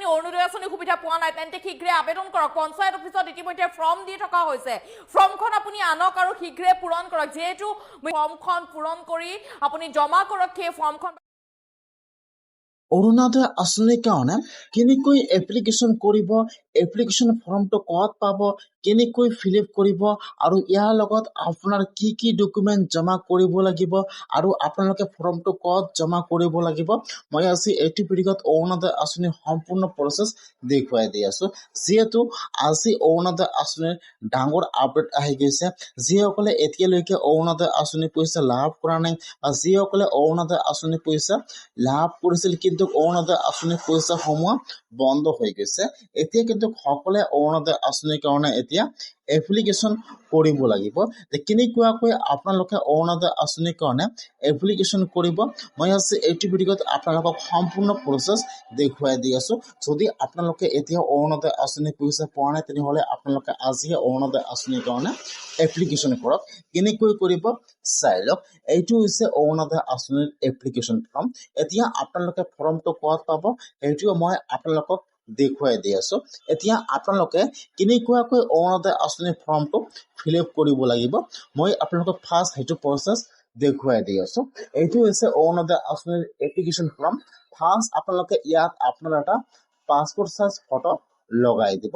আপুনি অৰুণোদয় আঁচনিৰ সুবিধা পোৱা নাই তেন্তে শীঘ্ৰে আবেদন কৰক পঞ্চায়ত অফিচত ইতিমধ্যে ফৰ্ম দি থকা হৈছে ফৰ্মখন আপুনি আনক আৰু শীঘ্ৰে পূৰণ কৰক যেহেতু ফৰ্মখন পূৰণ কৰি আপুনি জমা কৰক সেই ফৰ্মখন অৰুণোদয় আঁচনিৰ কাৰণে কেনেকৈ এপ্লিকেশ্যন কৰিব এপ্লিকেশ্যন ফৰ্মটো ক'ত পাব কেনেকৈ ফিল আপ কৰিব আৰু ইয়াৰ লগত আপোনাৰ কি কি ডকুমেণ্ট জমা কৰিব লাগিব আৰু আপোনালোকে ফৰ্মটো ক'ত জমা কৰিব লাগিব মই আজি এইটো ভিডিঅ'ত অৰুণোদয় আঁচনিৰ সম্পূৰ্ণ প্ৰচেছ দেখুৱাই দি আছো যিহেতু আজি অৰুণোদয় আঁচনিৰ ডাঙৰ আপডেট আহি গৈছে যিসকলে এতিয়ালৈকে অৰুণোদয় আঁচনিৰ পইচা লাভ কৰা নাই বা যিসকলে অৰুণোদয় আঁচনিৰ পইচা লাভ কৰিছিল কিন্তু অৰুণোদয় আঁচনিৰ পইচাসমূহ বন্ধ হৈ গৈছে এতিয়া কিন্তু সকলোৱে অৰুণোদয় আঁচনিৰ কাৰণে এতিয়া এপ্লিকেশ্যন কৰিব লাগিব কেনেকুৱাকৈ আপোনালোকে অৰুণোদয় আঁচনিৰ কাৰণে এপ্লিকেশ্যন কৰিব মই আজি এইটো ভিডিঅ'ত আপোনালোকক সম্পূৰ্ণ প্ৰচেছ দেখুৱাই দি আছো যদি আপোনালোকে এতিয়া অৰুণোদয় আঁচনিৰ পইচা পোৱা নাই তেনেহ'লে আপোনালোকে আজিয়ে অৰুণোদয় আঁচনিৰ কাৰণে এপ্লিকেশ্যন কৰক কেনেকৈ কৰিব চাই লওক এইটো হৈছে অৰুণোদয় আঁচনিৰ এপ্লিকেশ্যন ফৰ্ম এতিয়া আপোনালোকে ফৰ্মটো ক'ত পাব সেইটোও মই আপোনালোকক দেখুৱাই দি আছো এতিয়া আপোনালোকে কেনেকুৱাকৈ অৰুণোদয় আঁচনিৰ ফৰ্মটো ফিল আপ কৰিব লাগিব মই আপোনালোকক ফাৰ্ষ্ট সেইটো প্ৰচেছ দেখুৱাই দি আছো এইটো হৈছে অৰুণোদয় আঁচনিৰ এপ্লিকেশ্যন ফৰ্ম ফাৰ্ষ্ট আপোনালোকে ইয়াত আপোনাৰ এটা পাছপোৰ্ট সাইজ ফটো লগাই দিব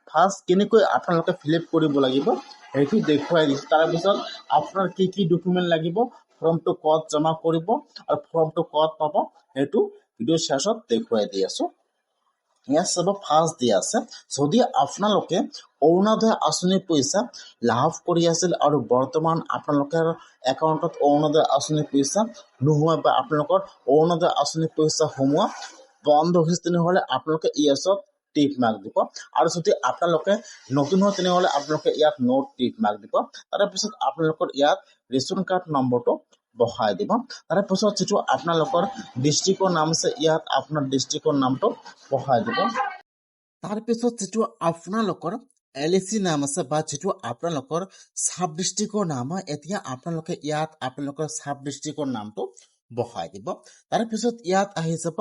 ফাৰ্ষ্ট কেনেকৈ আপোনালোকে ফিল আপ কৰিব লাগিব সেইটো দেখুৱাই দিছো তাৰপিছত আপোনাৰ কি কি ডকুমেণ্ট লাগিব ফৰ্মটো ক'ত জমা কৰিব আৰু ফৰ্মটো ক'ত পাব সেইটো ভিডিঅ' শেষত দেখুৱাই দি আছো ইয়াত চাব ফাৰ্ষ্ট দিয়া আছে যদি আপোনালোকে অৰুণোদয় আঁচনিৰ পইচা লাভ কৰি আছিল আৰু বৰ্তমান আপোনালোকৰ একাউণ্টত অৰুণোদয় আঁচনিৰ পইচা নোহোৱা বা আপোনালোকৰ অৰুণোদয় আঁচনিৰ পইচাসমূহ বন্ধ হৈছে তেনেহ'লে আপোনালোকে ইয়েছত টিক মাৰ্ক দিব আৰু যদি আপোনালোকে নতুন হয় তেনেহ'লে আপোনালোকে ইয়াত নোট টিক মাৰ্ক দিব তাৰপিছত আপোনালোকৰ ইয়াত ৰেচন কাৰ্ড নম্বৰটো বহাই দিব তাৰপিছত যিটো আপোনালোকৰ ডিষ্ট্ৰিক্টৰ নাম আছে ইয়াত আপোনাৰ ডিষ্ট্ৰিক্টৰ নামটো বহাই দিব তাৰপিছত যিটো আপোনালোকৰ LAC নাম আছে বা যিটো আপোনালোকৰ সাব ডিষ্ট্ৰিক্টৰ নাম হয় এতিয়া আপোনালোকে ইয়াত আপোনালোকৰ সাব ডিষ্ট্ৰিক্টৰ নামটো বহাই দিব তাৰপিছত ইয়াত আহি যাব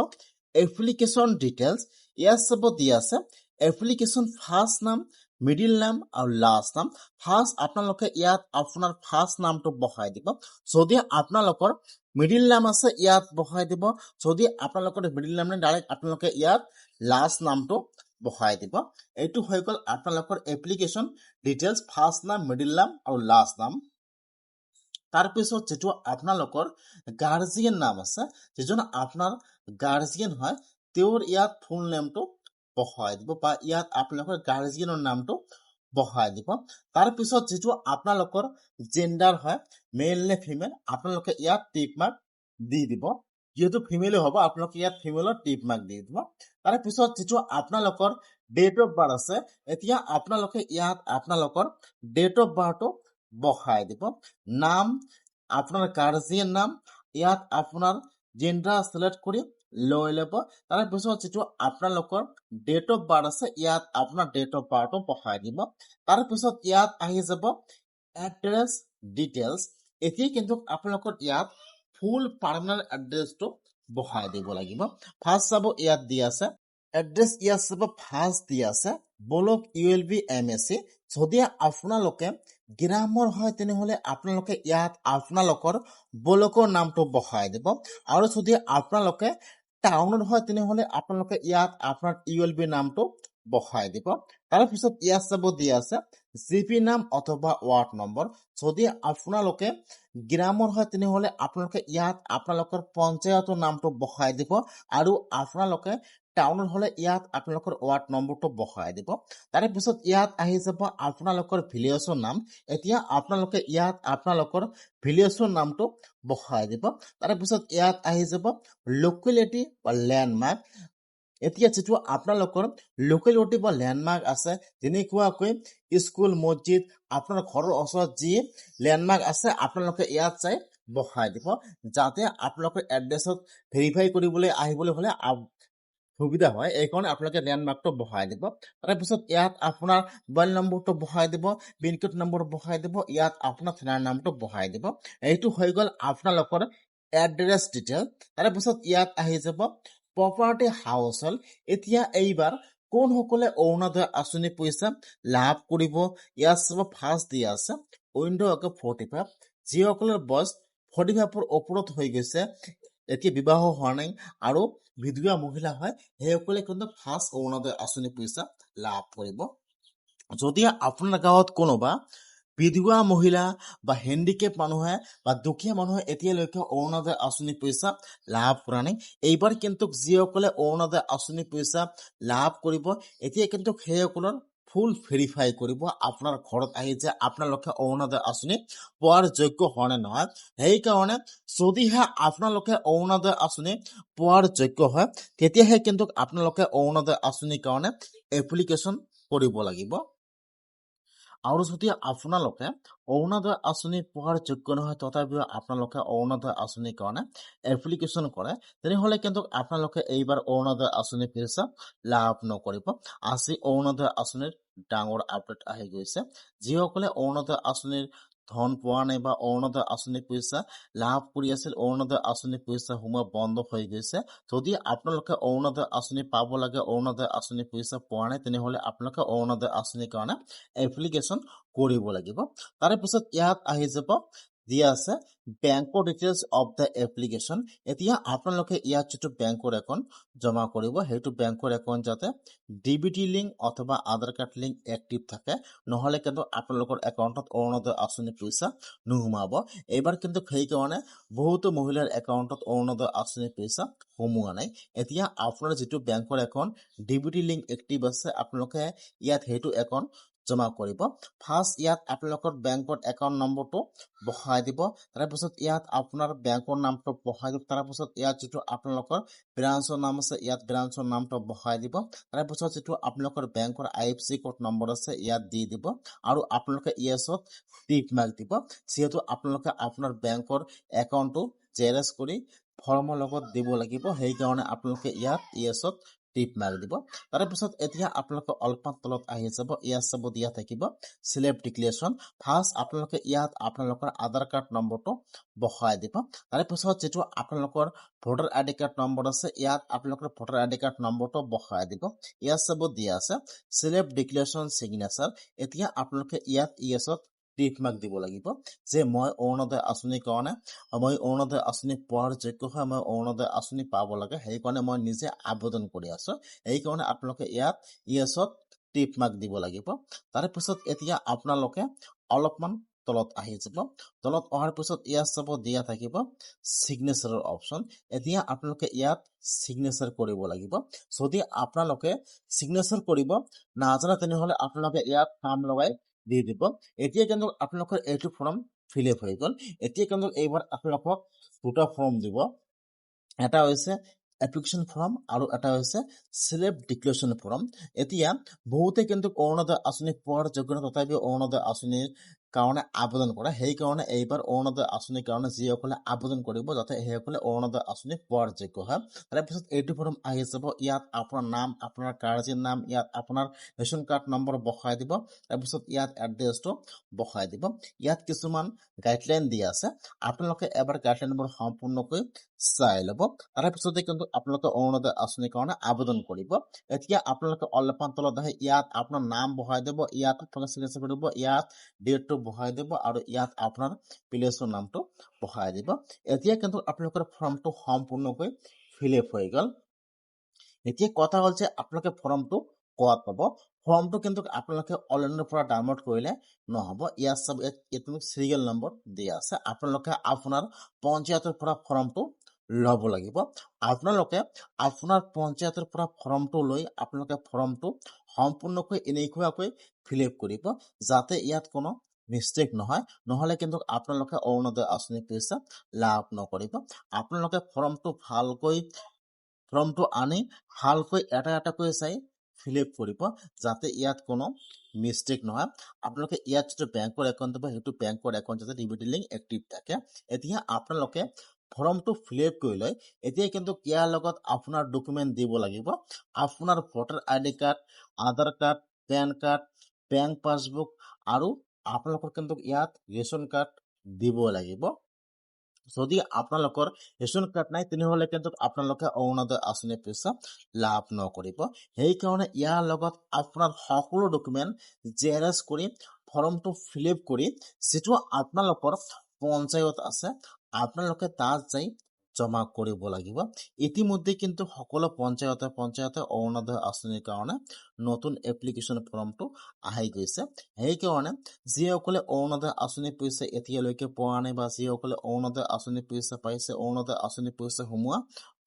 এপ্লিকেশ্যন ডিটেইলছ ইয়াত চাব দিয়া আছে এপ্লিকেশ্যন ফাৰ্ষ্ট নাম মিডিল নাম আৰু লাষ্ট নাম ফাৰ্ষ্ট আপোনালোকে ইয়াত আপোনাৰ ফাৰ্ষ্ট নামটো বহাই দিব যদি আপোনালোকৰ মিডিল নাম আছে ইয়াত বহাই দিব যদি আপোনালোকৰ মিডিল নাম নাই ডাইৰেক্ট আপোনালোকে ইয়াত লাষ্ট নামটো বহাই দিব এইটো হৈ গ'ল আপোনালোকৰ এপ্লিকেশ্যন ডিটেইলছ ফাৰ্ষ্ট নাম মিডিল নাম আৰু লাষ্ট নাম তাৰপিছত যিটো আপোনালোকৰ গাৰ্জিয়ান নাম আছে যিজন আপোনাৰ গাৰ্জিয়ান হয় তেওঁৰ ইয়াত ফুল নেমটো বহাই দিব বা ইয়াত আপোনালোকৰ গাৰ্জিয়ানৰ নামটো বহাই দিব তাৰপিছত যিটো আপোনালোকৰ জেণ্ডাৰ হয় মেল নে ফিমেল আপোনালোকে ইয়াত টিক মাৰ্ক দি দিব যেহেতু ফিমেল হ'ব আপোনালোকে ইয়াত ফিমেলৰ টিক মাৰ্ক দি দিব তাৰপিছত যিটো আপোনালোকৰ ডেট অফ বাৰ্থ আছে এতিয়া আপোনালোকে ইয়াত আপোনালোকৰ ডেট অফ বাৰ্থটো বহাই দিব নাম আপোনাৰ গাৰ্জিয়ান নাম ইয়াত আপোনাৰ জেণ্ডাৰ সিলেক্ট কৰি লৈ ল'ব তাৰপিছত যিটো আপোনালোকৰ ডেট অফ বাৰ্থ আছে ইয়াত আপোনাৰ ডেট অফ বাৰ্থটো বহাই দিব তাৰপিছত ইয়াত আহি যাব এড্ৰেছ ডিটেইলছ এতিয়া কিন্তু আপোনালোকৰ ইয়াত ফুল পাৰ্মানেণ্ট এড্ৰেছটো বহাই দিব লাগিব ফাৰ্ষ্ট চাব ইয়াত দিয়া আছে এড্ৰেছ ইয়াত চাব ফাৰ্ষ্ট দিয়া আছে ব্লক ULB MSC যদি আপোনালোকে গ্ৰামৰ হয় তেনেহ'লে আপোনালোকে ইয়াত আপোনালোকৰ ব্লকৰ নামটো বহাই দিব আৰু যদি আপোনালোকে টাউনত হয় তেনেহ'লে আপোনালোকে ইয়াত আপোনাৰ ULB নামটো বহাই দিব তাৰপিছত ইয়াত চাব দিয়া আছে GP নাম অথবা ৱাৰ্ড নম্বৰ যদি আপোনালোকে গ্ৰামৰ হয় তেনেহ'লে আপোনালোকে ইয়াত আপোনালোকৰ পঞ্চায়তৰ নামটো বহাই দিব আৰু আপোনালোকে টাউনত হ'লে ইয়াত আপোনালোকৰ ৱাৰ্ড নম্বৰটো বহাই দিব তাৰপিছত ইয়াত আহি যাব আপোনালোকৰ ভিলেজৰ নাম এতিয়া আপোনালোকে ইয়াত আপোনালোকৰ ভিলেজৰ নামটো বহাই দিব তাৰপিছত ইয়াত আহি যাব লোকেলিটি বা লেণ্ডমাৰ্ক এতিয়া যেটো আপোনালোকৰ লোকেলিটি বা ল্যান্ডমাৰ্ক আছে যেনেকুৱাকৈ স্কুল মসজিদ আপোনাৰ ঘৰৰ ওচৰত যি ল্যান্ডমাৰ্ক আছে আপোনালোকে ইয়াত চাই বহাই দিব যাতে আপোনালোকৰ এড্ৰেছত ভেৰিফাই কৰিবলৈ আহিবলৈ হলে সুবিধা হয় এই কাৰণে আপোনালোকে ল্যান্ডমাৰ্কটো বহাই দিব তাৰ পিছত ইয়াত আপোনাৰ মোবাইল নম্বৰটো বহাই দিব পিনকোড নম্বৰ বহাই দিব ইয়াত আপোনাৰ থানাৰ নামটো বহাই দিব এইটো হৈ গ'ল আপোনালোকৰ এড্ৰেছ ডিটেইল তাৰ পিছত ইয়াত আহি যাব প্ৰপাৰ্টি হাউচ হ'ল এতিয়া এইবাৰ কোনসকলে অৰুণোদয় আঁচনি পইচা লাভ কৰিব ইয়াত চাব ফাৰ্ষ্ট দিয়া আছে উইণ্ড' 45 যিসকলৰ বয়স 45ৰ ওপৰত হৈ গৈছে এতিয়া বিবাহ হোৱা নাই আৰু বিধৱা মহিলা হয় সেইসকলে কিন্তু ফাৰ্ষ্ট অৰুণোদয় আঁচনি পইচা লাভ কৰিব যদি আপোনাৰ গাঁৱত কোনোবা বিধৱা মহিলা বা হেণ্ডিকেপ মানুহে বা দুখীয়া মানুহে এতিয়ালৈকে অৰুণোদয় আঁচনি পইচা লাভ কৰা নাই এইবাৰ কিন্তু যিসকলে অৰুণোদয় আঁচনি পইচা লাভ কৰিব এতিয়া কিন্তু সেইসকলৰ ফুল ভেৰিফাই কৰিব আপোনাৰ ঘৰত আহি যে আপোনালোকে অৰুণোদয় আঁচনি পোৱাৰ যোগ্য হয় নে নহয় সেইকাৰণে যদিহে আপোনালোকে অৰুণোদয় আঁচনি পোৱাৰ যোগ্য হয় তেতিয়াহে কিন্তু আপোনালোকে অৰুণোদয় আঁচনিৰ কাৰণে এপ্লিকেশ্যন কৰিব লাগিব আৰু যদি আপোনালোকে অৰুণোদয় আঁচনি পোৱাৰ যোগ্য নহয় তথাপিও আপোনালোকে অৰুণোদয় আঁচনিৰ কাৰণে এপ্লিকেশ্যন কৰে তেনেহ'লে কিন্তু আপোনালোকে এইবাৰ অৰুণোদয় আঁচনি পইচা লাভ নকৰিব আজি অৰুণোদয় আঁচনিৰ ডাঙৰ আপডেট আহি গৈছে যিসকলে অৰুণোদয় আঁচনিৰ ধন পোৱা নাই বা অৰুণোদয় আঁচনি পইচা লাভ কৰি আছিল অৰুণোদয় আঁচনি পইচা সোমোৱা বন্ধ হৈ গৈছে যদি আপোনালোকে অৰুণোদয় আঁচনি পাব লাগে অৰুণোদয় আঁচনি পইচা পোৱা নাই তেনেহ'লে আপোনালোকে অৰুণোদয় আঁচনিৰ কাৰণে এপ্লিকেশ্যন কৰিব লাগিব তাৰে পিছত ইয়াত আহি যাব দিয়া আছে বেংকৰ ডিটেইলছ অফ দ্য এপ্লিকেশ্যন এতিয়া আপোনালোকে ইয়াত যিটো বেংকৰ একাউণ্ট জমা কৰিব সেইটো বেংকৰ একাউণ্ট যাতে ডিবিটি লিংক অথবা আধাৰ কাৰ্ড লিংক এক্টিভ থাকে নহ'লে কিন্তু আপোনালোকৰ একাউণ্টত অৰুণোদয় আঁচনি পইচা নোসোমাব এইবাৰ কিন্তু সেইকাৰণে বহুতো মহিলাৰ একাউণ্টত অৰুণোদয় আঁচনি পইচা সোমোৱা নাই এতিয়া আপোনাৰ যিটো বেংকৰ একাউণ্ট ডিবিটি লিংক এক্টিভ আছে আপোনালোকে ইয়াত সেইটো একাউণ্ট জমা কৰিব ফাৰ্ষ্ট ইয়াত আপোনালোকৰ বেংকৰ একাউণ্ট নম্বৰটো বহাই দিব তাৰপিছত ইয়াত আপোনাৰ বেংকৰ নামটো বহাই দিব তাৰপিছত ইয়াত যিটো আপোনালোকৰ ব্ৰাঞ্চৰ নাম আছে ইয়াত ব্ৰাঞ্চৰ নামটো বহাই দিব তাৰপিছত যিটো আপোনালোকৰ বেংকৰ IFSC কোড নম্বৰ আছে ইয়াত দি দিব আৰু আপোনালোকে ইয়েছত টিক মাৰ্ক দিব যিহেতু আপোনালোকে আপোনাৰ বেংকৰ একাউণ্টটো জেৰেক্স কৰি ফৰ্মৰ লগত দিব লাগিব সেইকাৰণে আপোনালোকে ইয়াত ইয়েছত টিপ মাৰ্ক দিব তাৰপিছত এতিয়া আপোনালোকে অলপমান তলত আহি যাব ইয়াত চাব দিয়া থাকিব সেলফ ডিক্লেৰেশ্যন ফাৰ্ষ্ট আপোনালোকে ইয়াত আপোনালোকৰ আধাৰ কাৰ্ড নম্বৰটো বহাই দিব তাৰপিছত যিটো আপোনালোকৰ ভোটাৰ আইডি কাৰ্ড নম্বৰ আছে ইয়াত আপোনালোকৰ ভোটাৰ আইডি কাৰ্ড নম্বৰটো বহাই দিব ইয়াত চাব দিয়া আছে সেলফ ডিক্লেৰেশ্যন সিগনেচাৰ এতিয়া আপোনালোকে ইয়াত ইয়েছত টিক মাৰ্ক দিব লাগিব যে মই অৰুণোদয় আঁচনিৰ কাৰণে মই অৰুণোদয় আঁচনি পোৱাৰ যোগ্য হয় মই অৰুণোদয় আঁচনি পাব লাগে সেইকাৰণে মই নিজে আবেদন কৰি আছো এইকাৰণে আপোনালোকে ইয়াত ইয়েছত টিক মাৰ্ক দিব লাগিব তাৰপিছত এতিয়া আপোনালোকে অলপমান তলত আহি যাব তলত অহাৰ পিছত ইয়াত চাব দিয়া থাকিব সিগনেচাৰৰ অপশ্যন এতিয়া আপোনালোকে ইয়াত সিগনেচাৰ কৰিব লাগিব যদি আপোনালোকে সিগনেচাৰ কৰিব নাজানে তেনেহ'লে আপোনালোকে ইয়াত নাম লগাই দি দিব এতিয়া কিন্তু আপোনালোকৰ এইটো ফৰ্ম ফিল আপ হৈ গ'ল এতিয়া কিন্তু এইবাৰ আপোনালোকক দুটা ফৰ্ম দিব এটা হৈছে এপ্লিকেশ্যন ফৰ্ম আৰু এটা হৈছে সেলফ ডিক্লেৰেশ্যন ফৰ্ম এতিয়া বহুতে কিন্তু অৰুণোদয় আঁচনি পোৱাৰ যোগ্য তথাপিও অৰুণোদয় আঁচনিৰ কাৰণে আবেদন কৰে সেইকাৰণে এইবাৰ অৰুণোদয় আঁচনিৰ কাৰণে যিসকলে আবেদন কৰিব যাতে সেইসকলে অৰুণোদয় আঁচনি পোৱাৰ যোগ্য হয় তাৰপিছত এইটো ফৰ্ম আহি যাব ইয়াত আপোনাৰ নাম আপোনাৰ গাৰ্জেন নাম ইয়াত আপোনাৰ ৰেচন কাৰ্ড নম্বৰ বহাই দিব তাৰপিছত ইয়াত এড্ৰেছটো বহাই দিব ইয়াত কিছুমান গাইডলাইন দিয়া আছে আপোনালোকে এবাৰ গাইডলাইনবোৰ সম্পূৰ্ণকৈ চাই ল'ব তাৰপিছতে কিন্তু আপোনালোকে অৰুণোদয় আঁচনিৰ কাৰণে আবেদন কৰিব এতিয়া আপোনালোকে অলপমান তলত আহি ইয়াত আপোনাৰ নাম বহাই দিব ইয়াত আপোনালোকে চিগনেচাৰ কৰিব ইয়াত ডেটটো বহাই দিব আৰু ইয়াত আপোনাৰ প্লেচৰ নামটো বহাই দিব এতিয়া কিন্তু আপোনালোকৰ ফৰ্মটো সম্পূৰ্ণকৈ ফিল আপ হৈ গ'ল এতিয়া কথা হ'ল যে আপোনালোকে ফৰ্মটো ক'ত পাব ফৰ্মটো কিন্তু আপোনালোকে অনলাইনৰ পৰা ডাউনলোড কৰিলে নহ'ব ইয়াত চাব এইটো চিৰিয়েল নম্বৰ দিয়া আছে আপোনালোকে আপোনাৰ পঞ্চায়তৰ পৰা ফৰ্মটো ল'ব লাগিব আপোনালোকে আপোনাৰ পঞ্চায়তৰ পৰা ফৰ্মটো লৈ আপোনালোকে ফৰ্মটো সম্পূৰ্ণকৈ এনেকুৱাকৈ ফিল আপ কৰিব যাতে ইয়াত কোনো মিষ্টেক নহয় নহ'লে কিন্তু আপোনালোকে অৰুণোদয় আঁচনি পইচা লাভ নকৰিব আপোনালোকে ফৰ্মটো আনি ভালকৈ এটা এটাকৈ চাই ফিল আপ কৰিব যাতে ইয়াত কোনো মিষ্টেক নহয় আপোনালোকে ইয়াত যিটো বেংকৰ একাউণ্ট দিব সেইটো বেংকৰ একাউণ্ট যাতে ডিবিটি লিংক এক্টিভ থাকে এতিয়া আপোনালোকে ফৰ্মটো ফিল আপ কৰি লয় এতিয়া কিন্তু ইয়াৰ লগত আপোনাৰ ডকুমেণ্ট দিব লাগিব আপোনাৰ voter ID card Aadhaar card pan card bank passbook আৰু আপোনালোকৰ কিন্তু ইয়াত ৰেচন কাৰ্ড দিব লাগিব যদি আপোনালোকৰ ৰেচন কাৰ্ড নাই তেনেহ'লে কিন্তু আপোনালোকে অৰুণোদয় আঁচনিৰ পইচা লাভ নকৰিব সেইকাৰণে ইয়াৰ লগত আপোনাৰ সকলো ডকুমেণ্ট জেৰক্স কৰি ফৰ্মটো ফিল আপ কৰি যিটো আপোনালোকৰ পঞ্চায়ত আছে আপোনালোকে তাত যাই জমা কৰিব লাগিব ইতিমধ্যে কিন্তু সকলো পঞ্চায়তে অৰুণোদয় আঁচনিৰ কাৰণে নতুন এপ্লিকেশ্যন ফৰ্মটো আহি গৈছে সেইকাৰণে যিসকলে অৰুণোদয় আঁচনিৰ পইচা এতিয়ালৈকে পোৱা নাই বা যিসকলে অৰুণোদয় আঁচনিৰ পইচা পাইছে অৰুণোদয় আঁচনিৰ পইচা সোমোৱা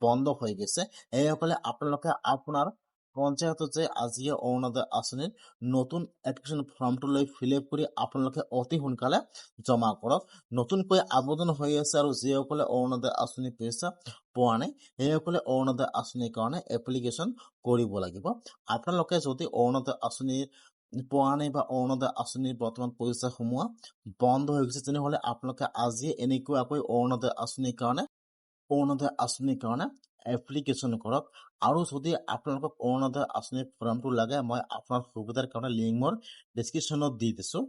বন্ধ হৈ গৈছে সেইসকলে আপোনালোকে আপোনাৰ পঞ্চায়তত যে আজিয়ে অৰুণোদয় আঁচনিৰ নতুন এপ্লিকেশ্যন ফৰ্মটো লৈ ফিল আপ কৰি আপোনালোকে অতি সোনকালে জমা কৰক নতুনকৈ আবেদন হৈ আছে আৰু যিসকলে অৰুণোদয় আঁচনিৰ পইচা পোৱা নাই সেইসকলে অৰুণোদয় আঁচনিৰ কাৰণে এপ্লিকেশ্যন কৰিব লাগিব আপোনালোকে যদি অৰুণোদয় আঁচনিৰ পোৱা নাই বা অৰুণোদয় আঁচনিৰ বৰ্তমান পইচা সোমোৱা বন্ধ হৈ গৈছে তেনেহ'লে আপোনালোকে আজিয়ে এনেকুৱাকৈ অৰুণোদয় আঁচনিৰ কাৰণে এপ্লিকেশ্যন কৰক আৰু যদি আপোনালোকক অৰুণোদয় আঁচনিৰ ফৰ্মটো লাগে মই আপোনাৰ সুবিধাৰ কাৰণে লিংক মোৰ ডেছক্ৰিপশ্যনত দি দিছোঁ